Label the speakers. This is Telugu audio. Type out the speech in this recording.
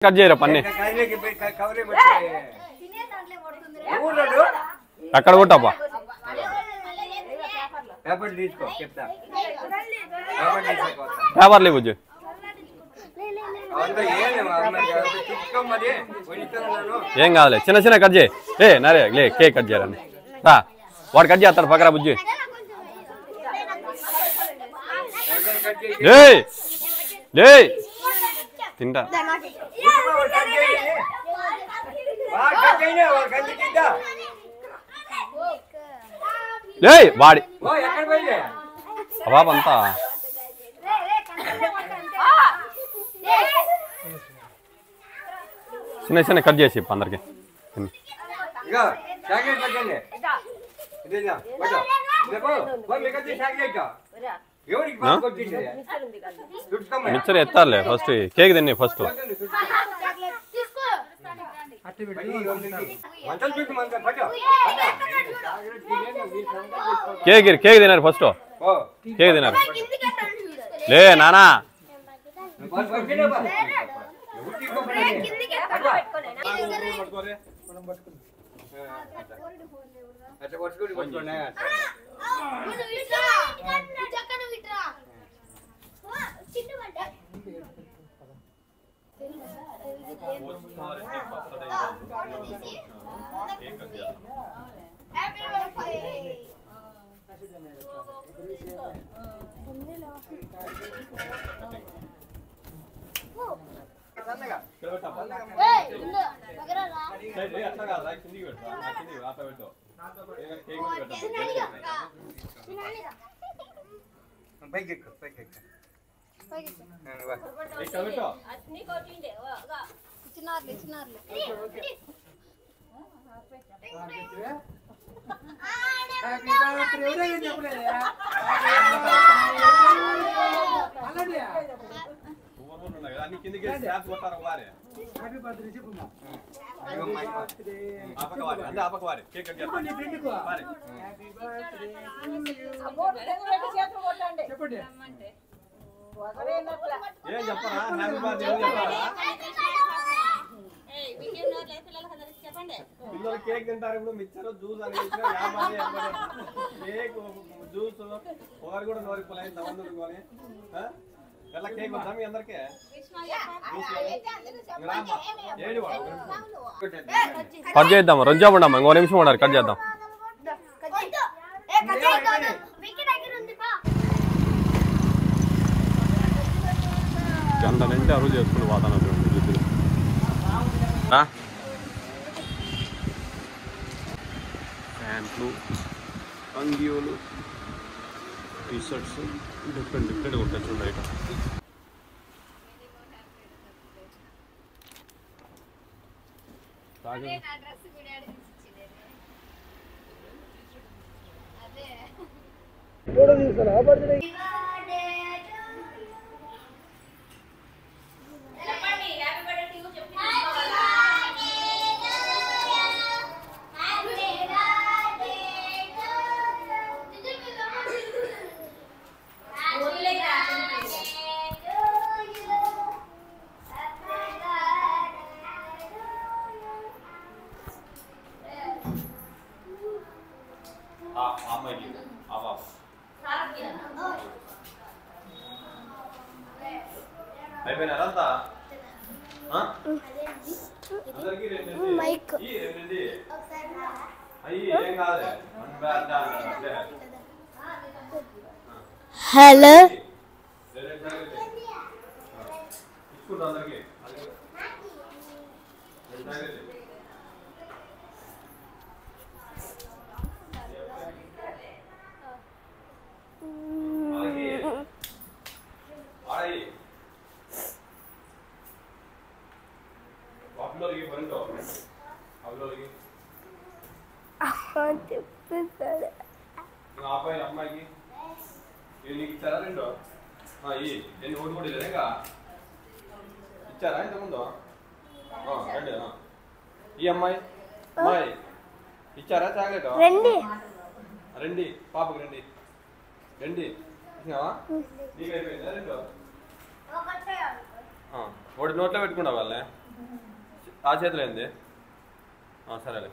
Speaker 1: కట్ చేయరా పన్ని అక్కడ కొట్టబ్బా పేపర్లు ఇవ్వచ్చు ఏం కాదులే చిన్న చిన్న కట్ చేయి నరే లే కేక్ కట్ చేయరండి రా వాడు కట్ చేస్తాడు పక్కన బుజ్జి లే తింటా లే వాడి బాబు అంతా చిన్న చిన్న కట్ చేసి అందరికి మిక్చర్ ఎత్తారులే ఫస్ట్ కేక్ తిని ఫస్ట్ కేక్ తినారు ఫస్ట్ కేక్ తినారు లే నానా పిల్లలు కేక్ తింటారు ఇప్పుడు మిక్చర్ జ్యూస్ అని కేక్ జ్యూస్ ఒకరు కూడా నోరిపోలేదు తమంది ఎలా కేక్ వద్దా మీ అందరికి కట్ చేద్దాం రోజా ఉండమ్మా ఇంకో నిమిషం ఉండాలి కట్ చేద్దాం అంతనంటే అరువు చేసుకుని వాతావరణం ప్యాంట్లు అంగియోలు టీషర్ట్స్ డిఫరెంట్ ఉంటాయి చూడండి ఇక్కడ అయిపోయినారంతా
Speaker 2: హలో
Speaker 1: అమ్మాయికి ఇచ్చారా రెండు ఎన్ని ఓటు కూడా లేదా ఇచ్చారా ఇంతకుముందు రండి ఈ అమ్మాయి అమ్మాయి ఇచ్చారా చాక్లెట్ రండి పాపకి రండి రండి నీకు అయిపోయిందా రెండు ఒకటి నోట్లో పెట్టుకున్నావు వాళ్ళే ఆ చేతిలో ఏంది సరేలే